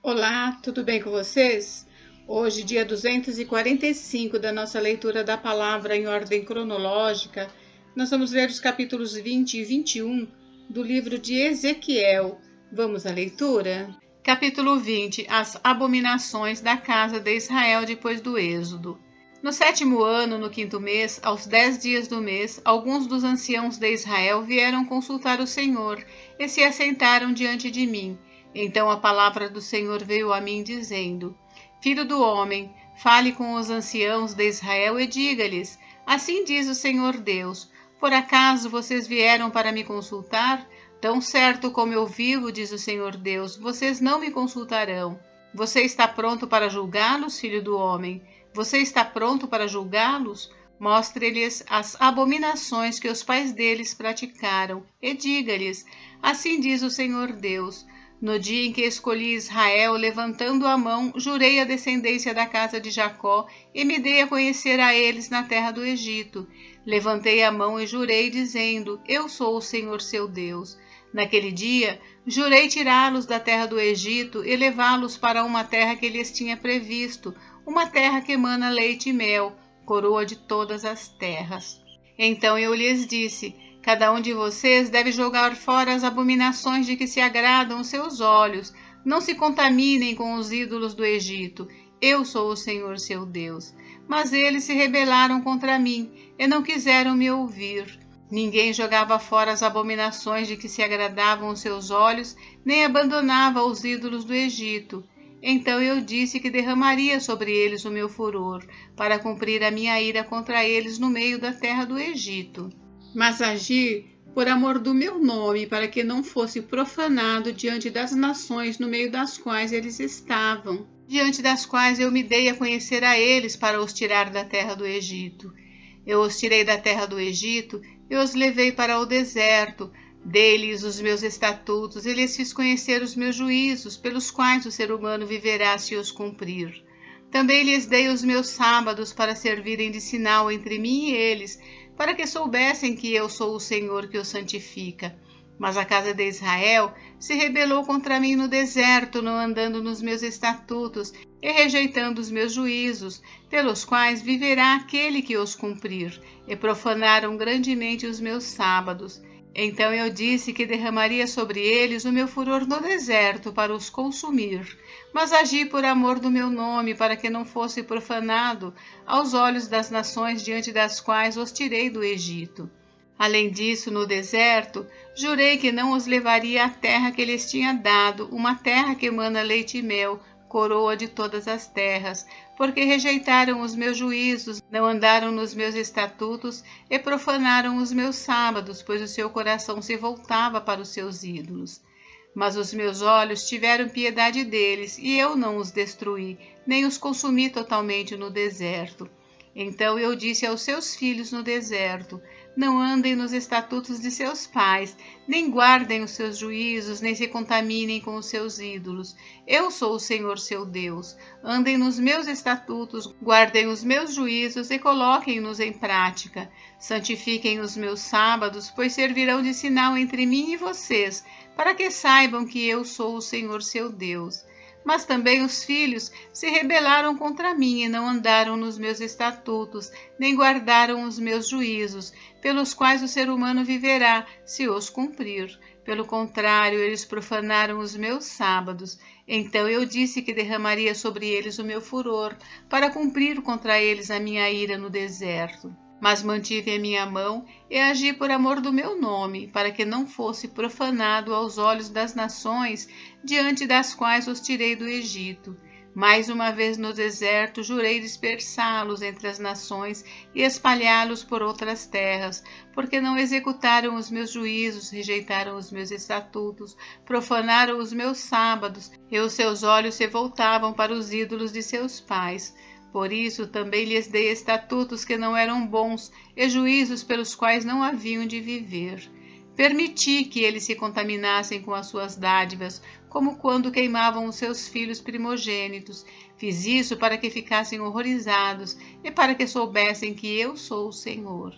Olá, tudo bem com vocês? Hoje, dia 245 da nossa leitura da palavra em ordem cronológica, nós vamos ler os capítulos 20 e 21 do livro de Ezequiel. Vamos à leitura? Capítulo 20. As abominações da casa de Israel depois do Êxodo. No 7º ano, no 5º mês, aos 10 dias do mês, alguns dos anciãos de Israel vieram consultar o Senhor e se assentaram diante de mim. Então a palavra do Senhor veio a mim, dizendo: Filho do homem, fale com os anciãos de Israel e diga-lhes: Assim diz o Senhor Deus: Por acaso vocês vieram para me consultar? Tão certo como eu vivo, diz o Senhor Deus, vocês não me consultarão. Você está pronto para julgá-los, filho do homem? Você está pronto para julgá-los? Mostre-lhes as abominações que os pais deles praticaram e diga-lhes: Assim diz o Senhor Deus: No dia em que escolhi Israel, levantando a mão, jurei a descendência da casa de Jacó e me dei a conhecer a eles na terra do Egito. Levantei a mão e jurei, dizendo: Eu sou o Senhor seu Deus. Naquele dia, jurei tirá-los da terra do Egito e levá-los para uma terra que lhes tinha previsto, uma terra que emana leite e mel, coroa de todas as terras. Então eu lhes disse: Cada um de vocês deve jogar fora as abominações de que se agradam os seus olhos. Não se contaminem com os ídolos do Egito. Eu sou o Senhor seu Deus. Mas eles se rebelaram contra mim e não quiseram me ouvir. Ninguém jogava fora as abominações de que se agradavam os seus olhos, nem abandonava os ídolos do Egito. Então eu disse que derramaria sobre eles o meu furor, para cumprir a minha ira contra eles no meio da terra do Egito. Mas agi por amor do meu nome, para que não fosse profanado diante das nações no meio das quais eles estavam, diante das quais eu me dei a conhecer a eles para os tirar da terra do Egito. Eu os tirei da terra do Egito e os levei para o deserto. Dei-lhes os meus estatutos e lhes fiz conhecer os meus juízos, pelos quais o ser humano viverá se os cumprir. Também lhes dei os meus sábados para servirem de sinal entre mim e eles, para que soubessem que eu sou o Senhor que os santifica. Mas a casa de Israel se rebelou contra mim no deserto, não andando nos meus estatutos e rejeitando os meus juízos, pelos quais viverá aquele que os cumprir, e profanaram grandemente os meus sábados. Então eu disse que derramaria sobre eles o meu furor no deserto para os consumir, mas agi por amor do meu nome, para que não fosse profanado aos olhos das nações diante das quais os tirei do Egito. Além disso, no deserto, jurei que não os levaria à terra que lhes tinha dado, uma terra que emana leite e mel, coroa de todas as terras, porque rejeitaram os meus juízos, não andaram nos meus estatutos e profanaram os meus sábados, pois o seu coração se voltava para os seus ídolos. Mas os meus olhos tiveram piedade deles, e eu não os destruí, nem os consumi totalmente no deserto. Então eu disse aos seus filhos no deserto: Não andem nos estatutos de seus pais, nem guardem os seus juízos, nem se contaminem com os seus ídolos. Eu sou o Senhor seu Deus. Andem nos meus estatutos, guardem os meus juízos e coloquem-nos em prática. Santifiquem os meus sábados, pois servirão de sinal entre mim e vocês, para que saibam que eu sou o Senhor seu Deus. Mas também os filhos se rebelaram contra mim e não andaram nos meus estatutos, nem guardaram os meus juízos, pelos quais o ser humano viverá, se os cumprir. Pelo contrário, eles profanaram os meus sábados. Então eu disse que derramaria sobre eles o meu furor, para cumprir contra eles a minha ira no deserto. Mas mantive a minha mão e agi por amor do meu nome, para que não fosse profanado aos olhos das nações diante das quais os tirei do Egito. Mais uma vez no deserto jurei dispersá-los entre as nações e espalhá-los por outras terras, porque não executaram os meus juízos, rejeitaram os meus estatutos, profanaram os meus sábados, e os seus olhos se voltavam para os ídolos de seus pais. Por isso também lhes dei estatutos que não eram bons e juízos pelos quais não haviam de viver. Permiti que eles se contaminassem com as suas dádivas, como quando queimavam os seus filhos primogênitos. Fiz isso para que ficassem horrorizados e para que soubessem que eu sou o Senhor.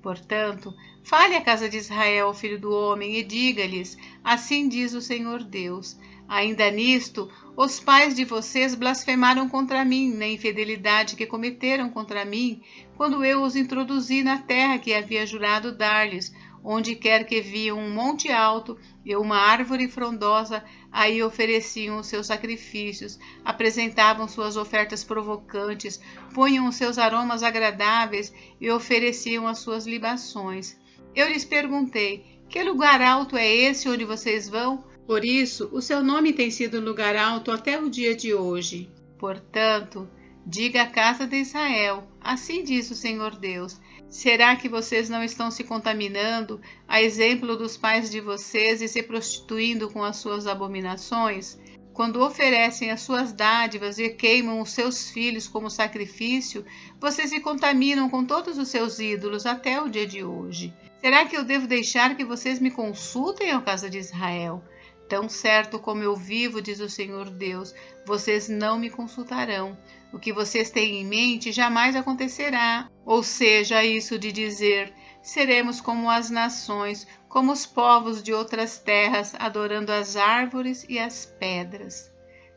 Portanto, fale à casa de Israel, filho do homem, e diga-lhes: Assim diz o Senhor Deus: Ainda nisto, os pais de vocês blasfemaram contra mim, na infidelidade que cometeram contra mim, quando eu os introduzi na terra que havia jurado dar-lhes. Onde quer que viam um monte alto e uma árvore frondosa, aí ofereciam os seus sacrifícios, apresentavam suas ofertas provocantes, punham os seus aromas agradáveis e ofereciam as suas libações. Eu lhes perguntei: que lugar alto é esse onde vocês vão? Por isso, o seu nome tem sido lugar alto até o dia de hoje. Portanto, diga à casa de Israel: assim diz o Senhor Deus: será que vocês não estão se contaminando, a exemplo dos pais de vocês, e se prostituindo com as suas abominações? Quando oferecem as suas dádivas e queimam os seus filhos como sacrifício, vocês se contaminam com todos os seus ídolos até o dia de hoje. Será que eu devo deixar que vocês me consultem, ó casa de Israel? Tão certo como eu vivo, diz o Senhor Deus, vocês não me consultarão. O que vocês têm em mente jamais acontecerá. Ou seja, isso de dizer: seremos como as nações, como os povos de outras terras, adorando as árvores e as pedras.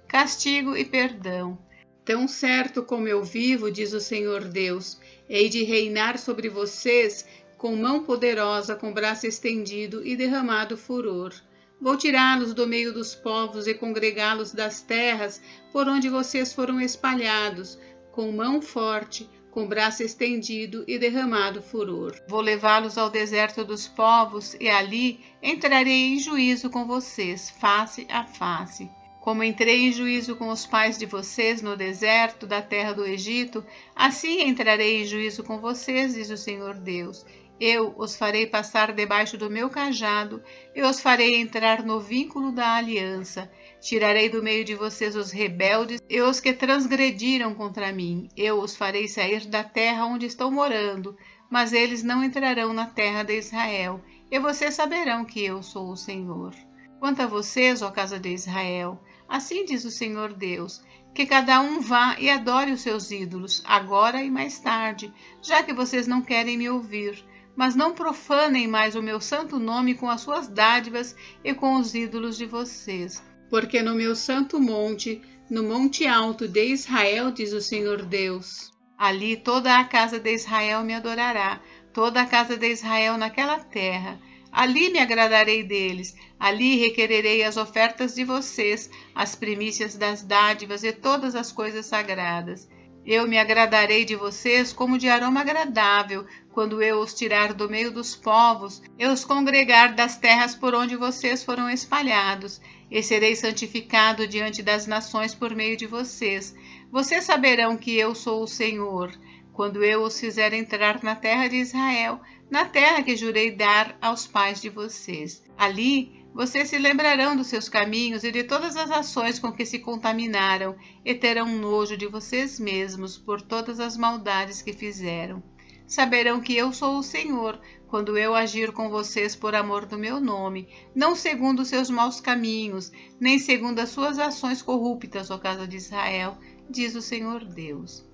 Castigo e perdão. Tão certo como eu vivo, diz o Senhor Deus, hei de reinar sobre vocês com mão poderosa, com braço estendido e derramado furor. Vou tirá-los do meio dos povos e congregá-los das terras por onde vocês foram espalhados, com mão forte, com braço estendido e derramado furor. Vou levá-los ao deserto dos povos e ali entrarei em juízo com vocês, face a face. Como entrei em juízo com os pais de vocês no deserto da terra do Egito, assim entrarei em juízo com vocês, diz o Senhor Deus. Eu os farei passar debaixo do meu cajado, eu os farei entrar no vínculo da aliança. Tirarei do meio de vocês os rebeldes e os que transgrediram contra mim. Eu os farei sair da terra onde estão morando, mas eles não entrarão na terra de Israel, e vocês saberão que eu sou o Senhor. Quanto a vocês, ó casa de Israel, assim diz o Senhor Deus, que cada um vá e adore os seus ídolos, agora e mais tarde, já que vocês não querem me ouvir. Mas não profanem mais o meu santo nome com as suas dádivas e com os ídolos de vocês. Porque no meu santo monte, no monte alto de Israel, diz o Senhor Deus, ali toda a casa de Israel me adorará, toda a casa de Israel naquela terra. Ali me agradarei deles, ali requererei as ofertas de vocês, as primícias das dádivas e todas as coisas sagradas. Eu me agradarei de vocês como de aroma agradável, quando eu os tirar do meio dos povos, eu os congregar das terras por onde vocês foram espalhados, e serei santificado diante das nações por meio de vocês. Vocês saberão que eu sou o Senhor, quando eu os fizer entrar na terra de Israel, na terra que jurei dar aos pais de vocês. Ali vocês se lembrarão dos seus caminhos e de todas as ações com que se contaminaram, e terão nojo de vocês mesmos por todas as maldades que fizeram. Saberão que eu sou o Senhor, quando eu agir com vocês por amor do meu nome, não segundo os seus maus caminhos, nem segundo as suas ações corruptas, ó casa de Israel, diz o Senhor Deus.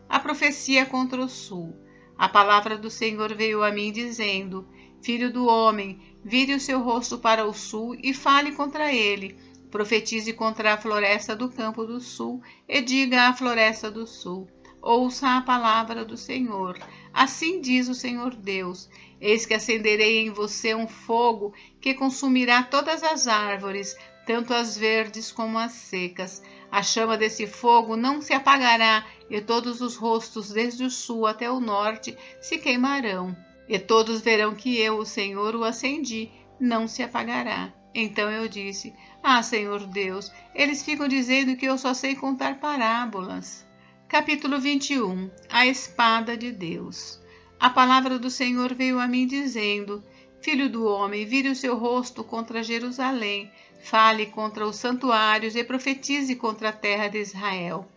A profecia contra o sul. A palavra do Senhor veio a mim dizendo: Filho do homem, vire o seu rosto para o sul e fale contra ele. Profetize contra a floresta do campo do sul e diga à floresta do sul: ouça a palavra do Senhor. Assim diz o Senhor Deus: eis que acenderei em você um fogo que consumirá todas as árvores, tanto as verdes como as secas. A chama desse fogo não se apagará, e todos os rostos, desde o sul até o norte, se queimarão. E todos verão que eu, o Senhor, o acendi, não se apagará. Então eu disse: Ah, Senhor Deus, eles ficam dizendo que eu só sei contar parábolas. Capítulo 21. A espada de Deus. A palavra do Senhor veio a mim dizendo: Filho do homem, vire o seu rosto contra Jerusalém, fale contra os santuários e profetize contra a terra de Israel.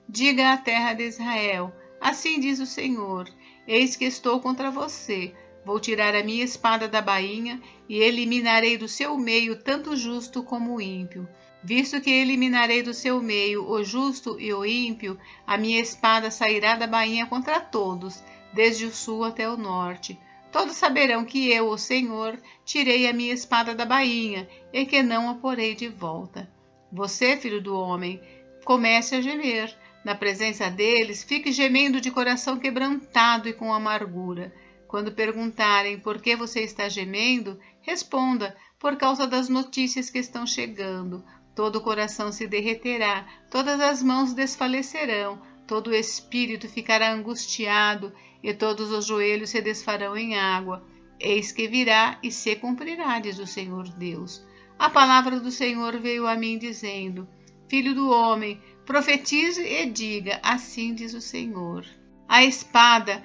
Diga à terra de Israel: assim diz o Senhor: eis que estou contra você. Vou tirar a minha espada da bainha e eliminarei do seu meio tanto o justo como o ímpio. Visto que eliminarei do seu meio o justo e o ímpio, a minha espada sairá da bainha contra todos, desde o sul até o norte. Todos saberão que eu, o Senhor, tirei a minha espada da bainha, e que não a porei de volta. Você, filho do homem, comece a gemer. Na presença deles, fique gemendo de coração quebrantado e com amargura. Quando perguntarem por que você está gemendo, responda: por causa das notícias que estão chegando. Todo o coração se derreterá, todas as mãos desfalecerão, todo o espírito ficará angustiado e todos os joelhos se desfarão em água. Eis que virá e se cumprirá, diz o Senhor Deus. A palavra do Senhor veio a mim dizendo: Filho do homem, profetize e diga: assim diz o Senhor. A espada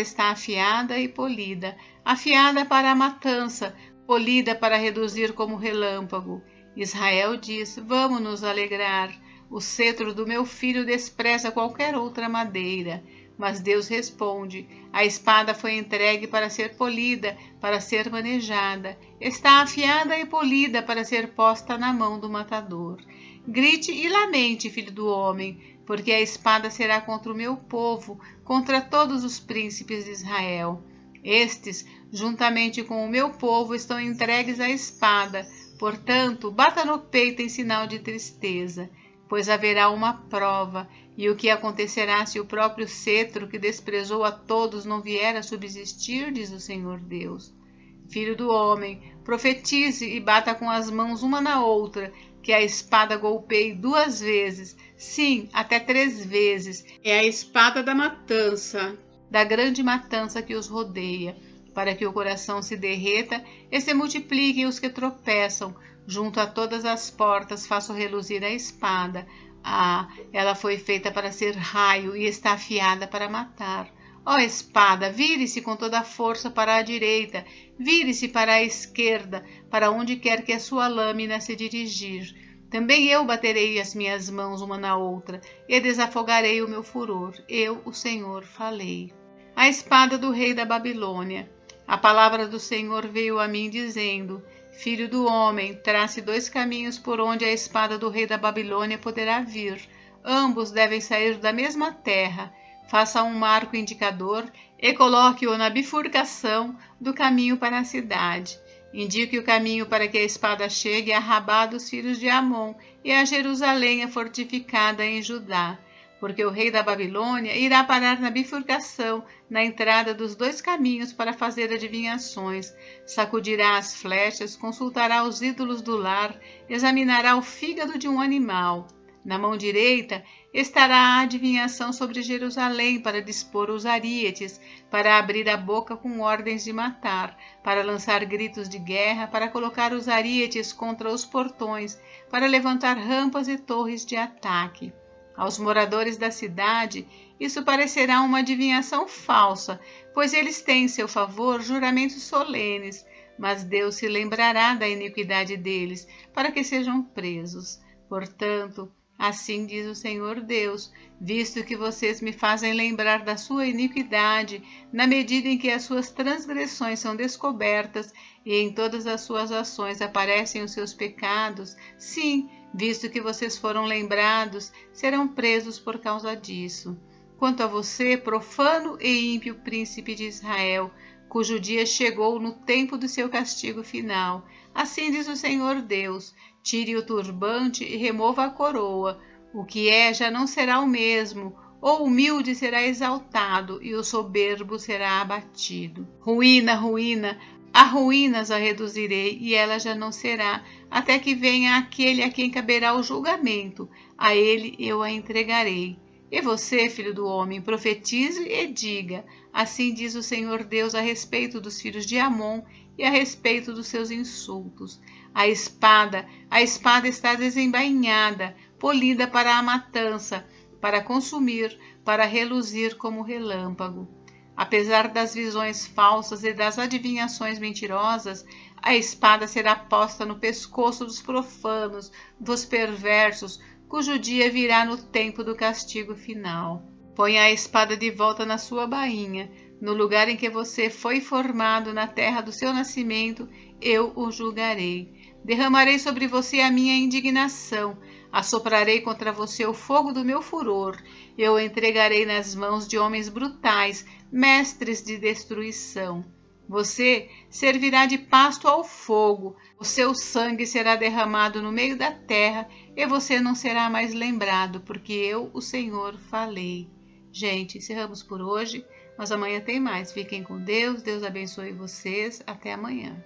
está afiada e polida, afiada para a matança, polida para reduzir como relâmpago. Israel diz: vamos nos alegrar. O cetro do meu filho despreza qualquer outra madeira. Mas Deus responde: a espada foi entregue para ser polida, para ser manejada. Está afiada e polida para ser posta na mão do matador. Grite e lamente, filho do homem, porque a espada será contra o meu povo, contra todos os príncipes de Israel. Estes, juntamente com o meu povo, estão entregues à espada. Portanto, bata no peito em sinal de tristeza, pois haverá uma prova. E o que acontecerá se o próprio cetro que desprezou a todos não vier a subsistir, diz o Senhor Deus. Filho do homem, profetize e bata com as mãos uma na outra, que a espada golpeie 2 vezes, sim, até 3 vezes. É a espada da matança, da grande matança que os rodeia, para que o coração se derreta e se multipliquem os que tropeçam. Junto a todas as portas faço reluzir a espada. Ah, ela foi feita para ser raio e está afiada para matar. Ó espada, vire-se com toda a força para a direita, vire-se para a esquerda, para onde quer que a sua lâmina se dirigir. Também eu baterei as minhas mãos uma na outra e desafogarei o meu furor. Eu, o Senhor, falei. A espada do rei da Babilônia. A palavra do Senhor veio a mim dizendo: Filho do homem, trace 2 caminhos por onde a espada do rei da Babilônia poderá vir. Ambos devem sair da mesma terra. Faça um marco indicador e coloque-o na bifurcação do caminho para a cidade. Indique o caminho para que a espada chegue a Rabá dos filhos de Amon e a Jerusalém fortificada em Judá. Porque o rei da Babilônia irá parar na bifurcação, na entrada dos 2 caminhos para fazer adivinhações. Sacudirá as flechas, consultará os ídolos do lar, examinará o fígado de um animal. Na mão direita estará a adivinhação sobre Jerusalém para dispor os arietes, para abrir a boca com ordens de matar, para lançar gritos de guerra, para colocar os arietes contra os portões, para levantar rampas e torres de ataque. Aos moradores da cidade, isso parecerá uma adivinhação falsa, pois eles têm em seu favor juramentos solenes, mas Deus se lembrará da iniquidade deles, para que sejam presos. Portanto, assim diz o Senhor Deus, visto que vocês me fazem lembrar da sua iniquidade, na medida em que as suas transgressões são descobertas e em todas as suas ações aparecem os seus pecados, sim, visto que vocês foram lembrados, serão presos por causa disso. Quanto a você, profano e ímpio príncipe de Israel, cujo dia chegou no tempo do seu castigo final, assim diz o Senhor Deus: tire o turbante e remova a coroa. O que é já não será o mesmo. O humilde será exaltado e o soberbo será abatido. Ruína, ruína, a ruínas a reduzirei e ela já não será, até que venha aquele a quem caberá o julgamento. A ele eu a entregarei. E você, filho do homem, profetize e diga: assim diz o Senhor Deus a respeito dos filhos de Amon e a respeito dos seus insultos. A espada está desembainhada, polida para a matança, para consumir, para reluzir como relâmpago. Apesar das visões falsas e das adivinhações mentirosas, a espada será posta no pescoço dos profanos, dos perversos, cujo dia virá no tempo do castigo final. Ponha a espada de volta na sua bainha, no lugar em que você foi formado, na terra do seu nascimento, eu o julgarei. Derramarei sobre você a minha indignação, assoprarei contra você o fogo do meu furor, eu o entregarei nas mãos de homens brutais, mestres de destruição. Você servirá de pasto ao fogo, o seu sangue será derramado no meio da terra e você não será mais lembrado, porque eu, o Senhor, falei. Gente, encerramos por hoje, mas amanhã tem mais. Fiquem com Deus, Deus abençoe vocês. Até amanhã.